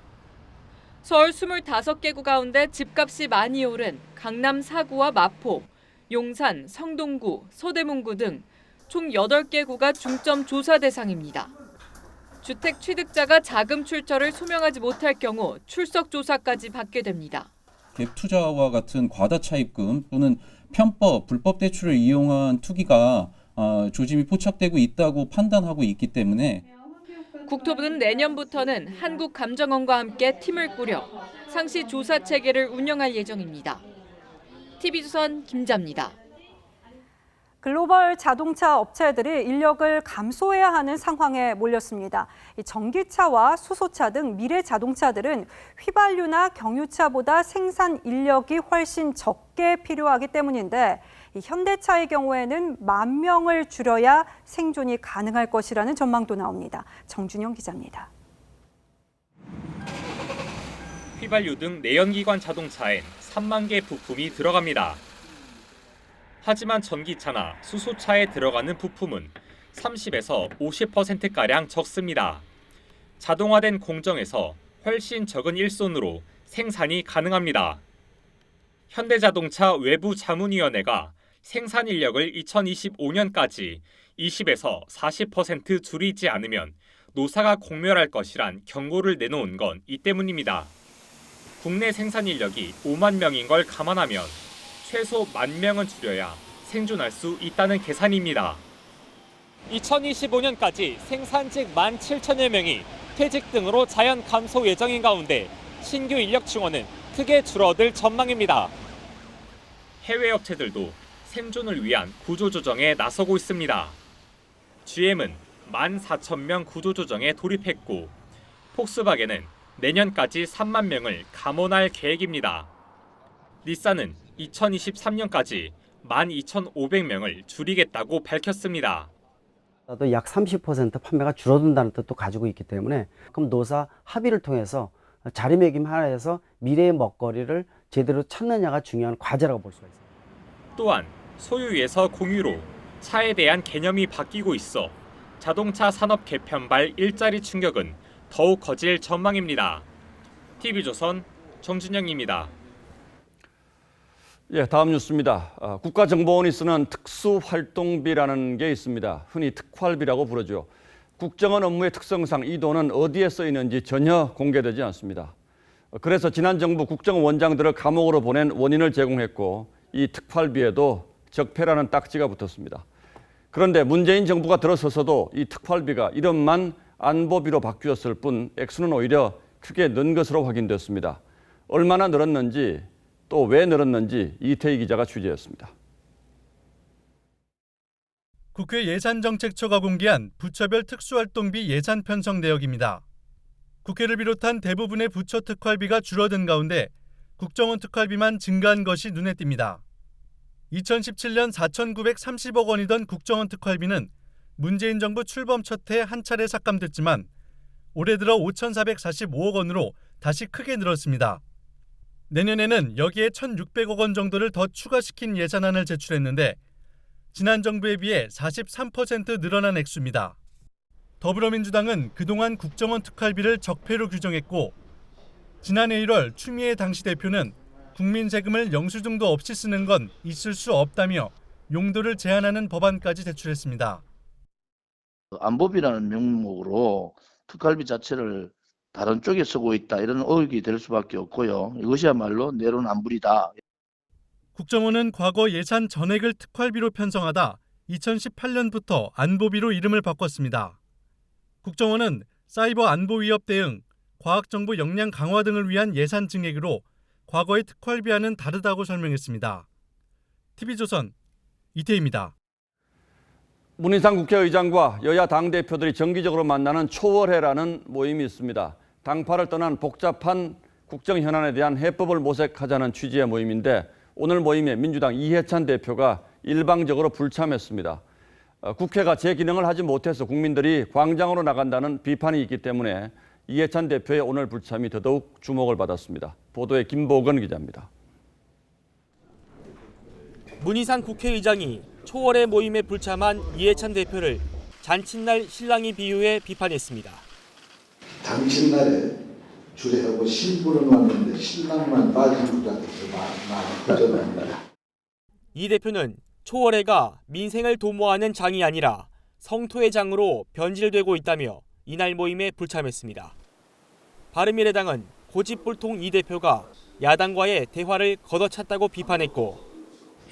서울 25개구 가운데 집값이 많이 오른 강남 4구와 마포, 용산, 성동구, 서대문구 등 총 8개 구가 중점 조사 대상입니다. 주택 취득자가 자금 출처를 소명하지 못할 경우 출석 조사까지 받게 됩니다. 갭 투자와 같은 과다 차입금 또는 편법, 불법 대출을 이용한 투기가 조짐이 포착되고 있다고 판단하고 있기 때문에 국토부는 내년부터는 한국감정원과 함께 팀을 꾸려 상시 조사 체계를 운영할 예정입니다. TV조선 김자입니다. 글로벌 자동차 업체들이 인력을 감소해야 하는 상황에 몰렸습니다. 전기차와 수소차 등 미래 자동차들은 휘발유나 경유차보다 생산 인력이 훨씬 적게 필요하기 때문인데 현대차의 경우에는 10,000명을 줄여야 생존이 가능할 것이라는 전망도 나옵니다. 정준영 기자입니다. 휘발유 등 내연기관 자동차엔 3만 개 부품이 들어갑니다. 하지만 전기차나 수소차에 들어가는 부품은 30에서 50%가량 적습니다. 자동화된 공정에서 훨씬 적은 일손으로 생산이 가능합니다. 현대자동차 외부자문위원회가 생산 인력을 2025년까지 20에서 40% 줄이지 않으면 노사가 공멸할 것이란 경고를 내놓은 건 이 때문입니다. 국내 생산 인력이 5만 명인 걸 감안하면 최소 10,000명은 줄여야 생존할 수 있다는 계산입니다. 2025년까지 생산직 17,000여 명이 퇴직 등으로 자연 감소 예정인 가운데 신규 인력 증원은 크게 줄어들 전망입니다. 해외 업체들도 생존을 위한 구조조정에 나서고 있습니다. GM은 14,000명 구조조정에 돌입했고 폭스바겐은 내년까지 3만 명을 감원할 계획입니다. 닛산은 2023년까지 12,500명을 줄이겠다고 밝혔습니다. 약 30% 판매가 줄어든다는 뜻도 가지고 있기 때문에 그럼 노사 합의를 통해서 자리매김하에서 미래의 먹거리를 제대로 찾느냐가 중요한 과제라고 볼 수가 있습니다. 또한 소유에서 공유로 차에 대한 개념이 바뀌고 있어 자동차 산업 개편발 일자리 충격은 더욱 커질 전망입니다. TV조선 정준영입니다. 예, 다음 뉴스입니다. 국가정보원이 쓰는 특수활동비라는 게 있습니다. 흔히 특활비라고 부르죠. 국정원 업무의 특성상 이 돈은 어디에 쓰이는지 전혀 공개되지 않습니다. 그래서 지난 정부 국정원장들을 감옥으로 보낸 원인을 제공했고 이 특활비에도 적폐라는 딱지가 붙었습니다. 그런데 문재인 정부가 들어서서도 이 특활비가 이름만 안보비로 바뀌었을 뿐 액수는 오히려 크게 는 것으로 확인됐습니다. 얼마나 늘었는지 또 왜 늘었는지 이태희 기자가 취재했습니다. 국회 예산정책처가 공개한 부처별 특수활동비 예산 편성 내역입니다. 국회를 비롯한 대부분의 부처 특활비가 줄어든 가운데 국정원 특활비만 증가한 것이 눈에 띕니다. 2017년 4,930억 원이던 국정원 특활비는 문재인 정부 출범 첫 해 한 차례 삭감됐지만 올해 들어 5,445억 원으로 다시 크게 늘었습니다. 내년에는 여기에 1,600억 원 정도를 더 추가시킨 예산안을 제출했는데 지난 정부에 비해 43% 늘어난 액수입니다. 더불어민주당은 그동안 국정원 특활비를 적폐로 규정했고 지난해 1월 추미애 당시 대표는 국민 세금을 영수증도 없이 쓰는 건 있을 수 없다며 용도를 제한하는 법안까지 제출했습니다. 안보비라는 명목으로 특활비 자체를 다른 쪽에 쓰고 있다 이런 의혹이 될 수밖에 없고요. 이것이야말로 내로남불이다. 국정원은 과거 예산 전액을 특활비로 편성하다 2018년부터 안보비로 이름을 바꿨습니다. 국정원은 사이버 안보 위협 대응, 과학정보 역량 강화 등을 위한 예산 증액으로 과거의 특활비와는 다르다고 설명했습니다. TV조선 이태희입니다. 문희상 국회의장과 여야 당대표들이 정기적으로 만나는 초월회라는 모임이 있습니다. 당파를 떠난 복잡한 국정 현안에 대한 해법을 모색하자는 취지의 모임인데 오늘 모임에 민주당 이해찬 대표가 일방적으로 불참했습니다. 국회가 제 기능을 하지 못해서 국민들이 광장으로 나간다는 비판이 있기 때문에 이해찬 대표의 오늘 불참이 더더욱 주목을 받았습니다. 보도에 김보건 기자입니다. 문희상 국회의장이 초월의 모임에 불참한 이해찬 대표를 잔칫날 신랑이 비유해 비판했습니다. 잔칫날에 주례하고 신부를 왔는데 신랑만 빠진 것 같아서 많이 거절합니다. 이 대표는 초월회가 민생을 도모하는 장이 아니라 성토의 장으로 변질되고 있다며 이날 모임에 불참했습니다. 바른미래당은 고집불통 이 대표가 야당과의 대화를 걷어찼다고 비판했고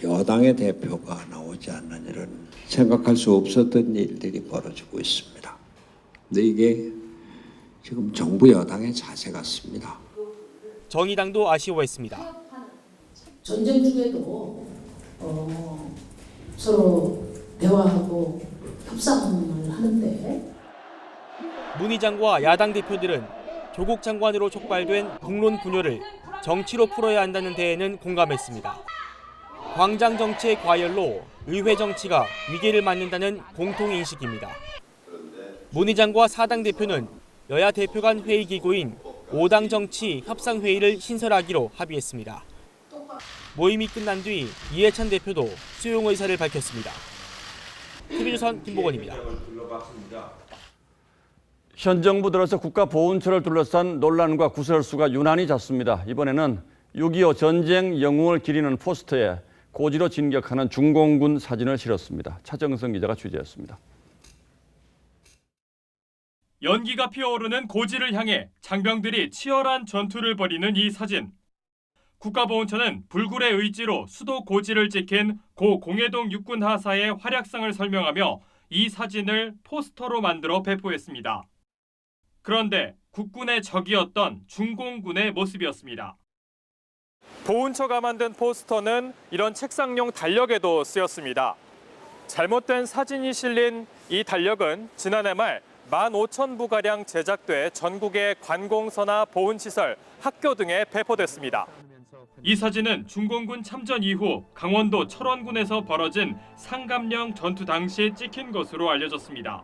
여당의 대표가 나오지 않는 일은 생각할 수 없었던 일들이 벌어지고 있습니다. 근데 이게 지금 정부 여당의 자세 같습니다. 정의당도 아쉬워했습니다. 전쟁 중에도 서로 대화하고 협상을 하는데 문 의장과 야당 대표들은 조국 장관으로 촉발된 국론 분열을 정치로 풀어야 한다는 데에는 공감했습니다. 광장 정치의 과열로 의회 정치가 위기를 맞는다는 공통인식입니다. 문 의장과 사당 대표는 여야 대표 간 회의 기구인 5당 정치 협상회의를 신설하기로 합의했습니다. 모임이 끝난 뒤 이해찬 대표도 수용 의사를 밝혔습니다. TV조선 김보건입니다. 현 정부 들어서 국가보훈처를 둘러싼 논란과 구설수가 유난히 잦습니다. 이번에는 6.25 전쟁 영웅을 기리는 포스터에 고지로 진격하는 중공군 사진을 실었습니다. 차정성 기자가 취재했습니다. 연기가 피어오르는 고지를 향해 장병들이 치열한 전투를 벌이는 이 사진. 국가보훈처는 불굴의 의지로 수도 고지를 지킨 고 공해동 육군 하사의 활약상을 설명하며 이 사진을 포스터로 만들어 배포했습니다. 그런데 국군의 적이었던 중공군의 모습이었습니다. 보훈처가 만든 포스터는 이런 책상용 달력에도 쓰였습니다. 잘못된 사진이 실린 이 달력은 지난해 말 15,000부가량 제작돼 전국의 관공서나 보훈시설, 학교 등에 배포됐습니다. 이 사진은 중공군 참전 이후 강원도 철원군에서 벌어진 상감령 전투 당시 찍힌 것으로 알려졌습니다.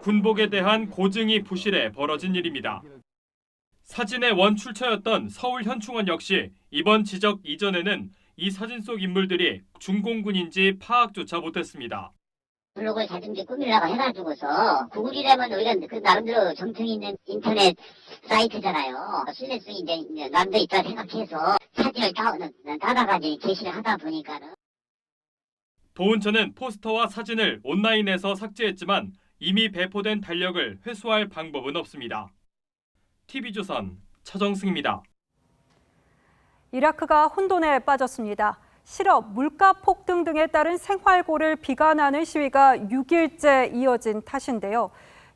군복에 대한 고증이 부실해 벌어진 일입니다. 사진의 원출처였던 서울 현충원 역시 이번 지적 이전에는 이 사진 속 인물들이 중공군인지 파악조차 못했습니다. 블로그에 자든지 꾸밀라고 해가지고서 구글이라면 우리가 그 나름대로 정통이 있는 인터넷 사이트잖아요. 신뢰성이 이제 남들 있다 생각해서 사진을 따라가지고 게시를 하다 보니까는. 보훈처는 포스터와 사진을 온라인에서 삭제했지만 이미 배포된 달력을 회수할 방법은 없습니다. TV조선 차정승입니다. 이라크가 혼돈에 빠졌습니다. 실업, 물가 폭등 등에 따른 생활고를 비관하는 시위가 6일째 이어진 탓인데요.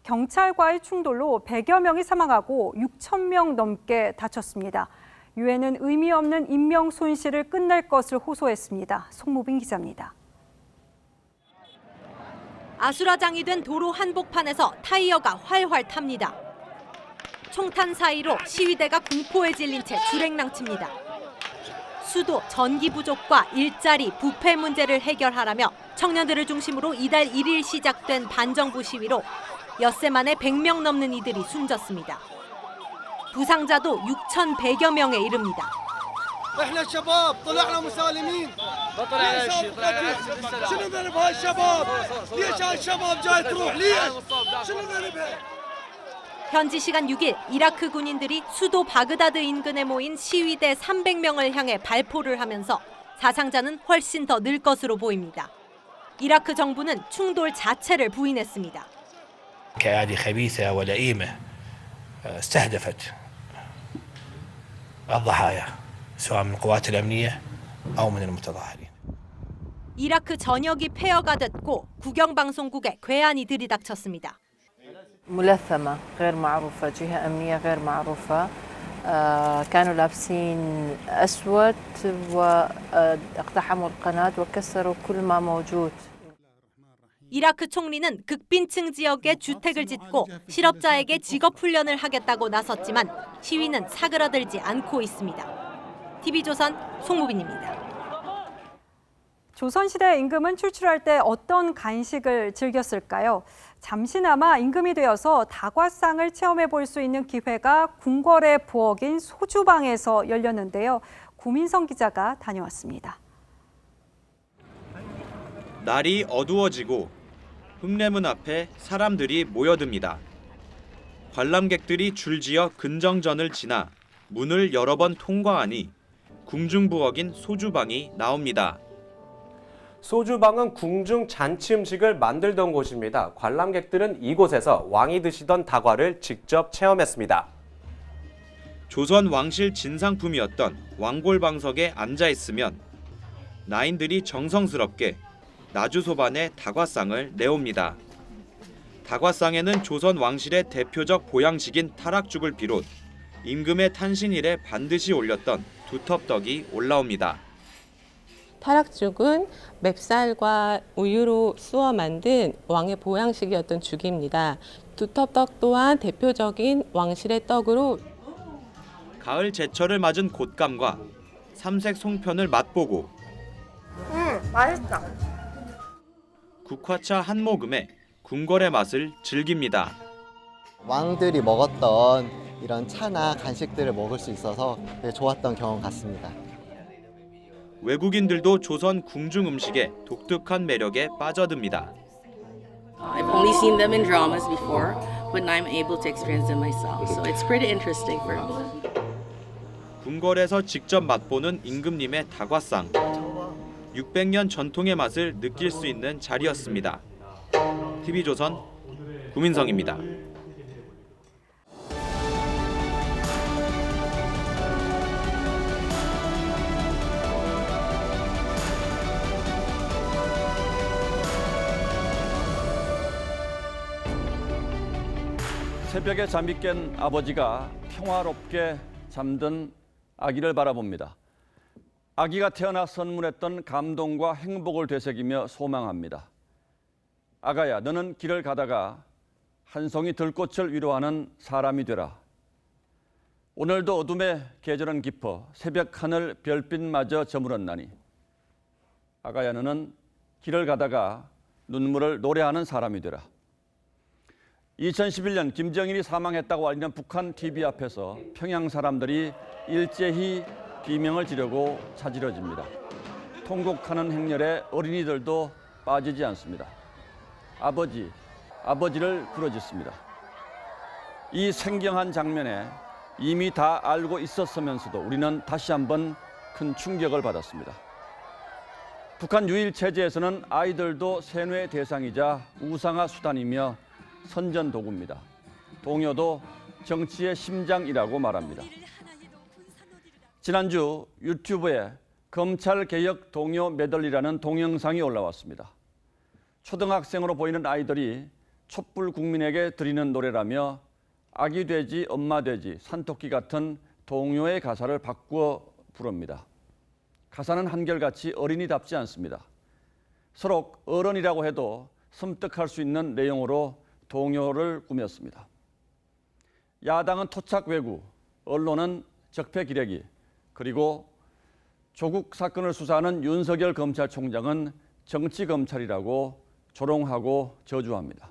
경찰과의 충돌로 100여 명이 사망하고 6천 명 넘게 다쳤습니다. 유엔은 의미 없는 인명 손실을 끝낼 것을 호소했습니다. 송무빈 기자입니다. 아수라장이 된 도로 한복판에서 타이어가 활활 탑니다. 총탄 사이로 시위대가 공포에 질린 채 줄행랑칩니다. 수도, 전기 부족과 일자리, 부패 문제를 해결하라며 청년들을 중심으로 이달 1일 시작된 반정부 시위로 엿새 만에 100명 넘는 이들이 숨졌습니다. 부상자도 6,100여 명에 이릅니다. 현지 시간 6일 이라크 군인들이 수도 바그다드 인근에 모인 시위대 300명을 향해 발포를 하면서 사상자는 훨씬 더 늘 것으로 보입니다. 이라크 정부는 충돌 자체를 부인했습니다. كأيادي خبيثة ولئيمة استهدفت الضحايا سواء من القوات الأمنية أو من المتظاهرين. 이라크 전역이 폐허가 됐고 국영방송국에 괴한이 들이닥쳤습니다. ملثمة غير معروفة جهة أمنية غير معروفة كانوا لابسين أسود واقتحموا القناة وكسروا كل ما موجود. 이라크 총리는 극빈층 지역에 주택을 짓고 실업자에게 직업 훈련을 하겠다고 나섰지만 시위는 사그라들지 않고 있습니다. TV조선 송무빈입니다. 조선시대 임금은 출출할 때 어떤 간식을 즐겼을까요? 잠시나마 임금이 되어서 다과상을 체험해 볼 수 있는 기회가 궁궐의 부엌인 소주방에서 열렸는데요. 구민성 기자가 다녀왔습니다. 날이 어두워지고 흙내문 앞에 사람들이 모여듭니다. 관람객들이 줄지어 근정전을 지나 문을 여러 번 통과하니 궁중부엌인 소주방이 나옵니다. 소주방은 궁중 잔치 음식을 만들던 곳입니다. 관람객들은 이곳에서 왕이 드시던 다과를 직접 체험했습니다. 조선 왕실 진상품이었던 왕골방석에 앉아 있으면 나인들이 정성스럽게 나주소반에 다과상을 내옵니다. 다과상에는 조선 왕실의 대표적 보양식인 타락죽을 비롯 임금의 탄신일에 반드시 올렸던 두텁떡이 올라옵니다. 타락죽은 맵쌀과 우유로 쑤어 만든 왕의 보양식이었던 죽입니다. 두텁떡 또한 대표적인 왕실의 떡으로 가을 제철을 맞은 곶감과 삼색 송편을 맛보고 맛있다. 국화차 한 모금에 궁궐의 맛을 즐깁니다. 왕들이 먹었던 이런 차나 간식들을 먹을 수 있어서 되게 좋았던 경험 같습니다. 외국인들도 조선 궁중 음식의 독특한 매력에 빠져듭니다. I've only seen them in dramas before, but now I'm able to experience them myself. So it's pretty interesting for me. 궁궐에서 직접 맛보는 임금님의 다과상. 600년 전통의 맛을 느낄 수 있는 자리였습니다. TV조선 구민성입니다. 새벽에 잠이 깬 아버지가 평화롭게 잠든 아기를 바라봅니다. 아기가 태어나 선물했던 감동과 행복을 되새기며 소망합니다. 아가야, 너는 길을 가다가 한 송이 들꽃을 위로하는 사람이 되라. 오늘도 어둠의 계절은 깊어 새벽 하늘 별빛마저 저물었나니 아가야 너는 길을 가다가 눈물을 노래하는 사람이 되라. 2011년 김정일이 사망했다고 알리는 북한 TV 앞에서 평양 사람들이 일제히 비명을 지르고 차지러집니다. 통곡하는 행렬에 어린이들도 빠지지 않습니다. 아버지를 부르짖습니다. 이 생경한 장면에 이미 다 알고 있었으면서도 우리는 다시 한번 큰 충격을 받았습니다. 북한 유일 체제에서는 아이들도 세뇌 대상이자 우상화 수단이며 선전 도구입니다. 동요도 정치의 심장이라고 말합니다. 지난주 유튜브에 검찰개혁 동요 메들리라는 동영상이 올라왔습니다. 초등학생으로 보이는 아이들이 촛불 국민에게 드리는 노래라며 아기 돼지, 엄마 돼지, 산토끼 같은 동요의 가사를 바꾸어 부릅니다. 가사는 한결같이 어린이답지 않습니다. 서로 어른이라고 해도 섬뜩할 수 있는 내용으로 동요를 꾸몄습니다. 야당은 토착 왜구, 언론은 적폐 기레기, 그리고 조국 사건을 수사하는 윤석열 검찰총장은 정치검찰이라고 조롱하고 저주합니다.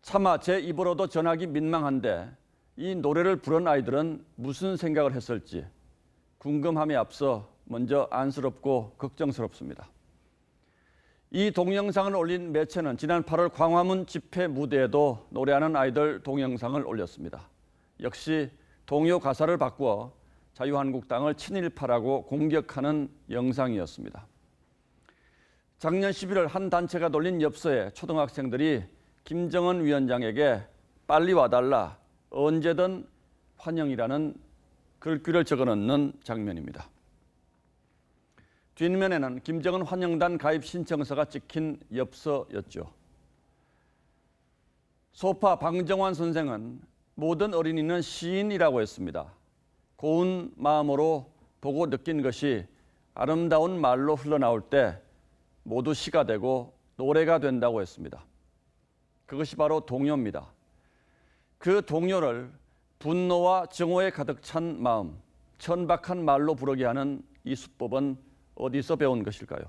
차마 제 입으로도 전하기 민망한데 이 노래를 부른 아이들은 무슨 생각을 했을지 궁금함에 앞서 먼저 안쓰럽고 걱정스럽습니다. 이 동영상을 올린 매체는 지난 8월 광화문 집회 무대에도 노래하는 아이들 동영상을 올렸습니다. 역시 동요 가사를 바꾸어 자유한국당을 친일파라고 공격하는 영상이었습니다. 작년 11월 한 단체가 돌린 엽서에 초등학생들이 김정은 위원장에게 빨리 와달라, 언제든 환영이라는 글귀를 적어넣는 장면입니다. 뒷면에는 김정은 환영단 가입 신청서가 찍힌 엽서였죠. 소파 방정환 선생은 모든 어린이는 시인이라고 했습니다. 고운 마음으로 보고 느낀 것이 아름다운 말로 흘러나올 때 모두 시가 되고 노래가 된다고 했습니다. 그것이 바로 동요입니다. 그 동요를 분노와 정오에 가득 찬 마음, 천박한 말로 부르게 하는 이 수법은 어디서 배운 것일까요?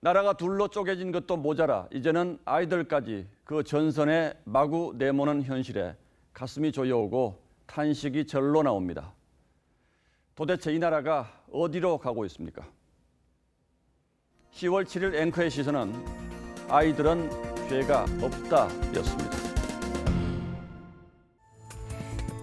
나라가 둘로 쪼개진 것도 모자라 이제는 아이들까지 그 전선에 마구 내모는 현실에 가슴이 조여오고 탄식이 절로 나옵니다. 도대체 이 나라가 어디로 가고 있습니까? 10월 7일 앵커의 시선은 아이들은 죄가 없다였습니다.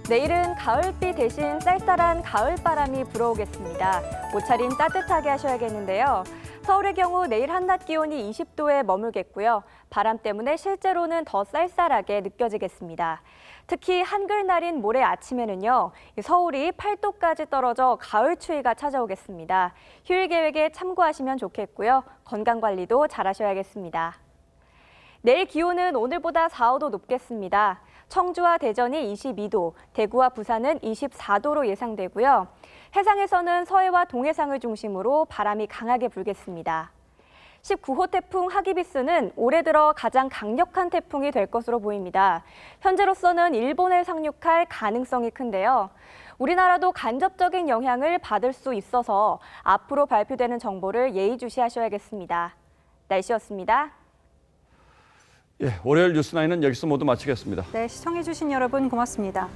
내일은 가을비 대신 쌀쌀한 가을바람이 불어오겠습니다. 옷차림 따뜻하게 하셔야겠는데요. 서울의 경우 내일 한낮 기온이 20도에 머물겠고요. 바람 때문에 실제로는 더 쌀쌀하게 느껴지겠습니다. 특히 한글날인 모레 아침에는요, 서울이 8도까지 떨어져 가을 추위가 찾아오겠습니다. 휴일 계획에 참고하시면 좋겠고요. 건강관리도 잘 하셔야겠습니다. 내일 기온은 오늘보다 4, 5도 높겠습니다. 청주와 대전이 22도, 대구와 부산은 24도로 예상되고요. 해상에서는 서해와 동해상을 중심으로 바람이 강하게 불겠습니다. 19호 태풍 하기비스는 올해 들어 가장 강력한 태풍이 될 것으로 보입니다. 현재로서는 일본에 상륙할 가능성이 큰데요. 우리나라도 간접적인 영향을 받을 수 있어서 앞으로 발표되는 정보를 예의주시하셔야겠습니다. 날씨였습니다. 월요일 뉴스9는 여기서 모두 마치겠습니다. 네, 시청해주신 여러분 고맙습니다.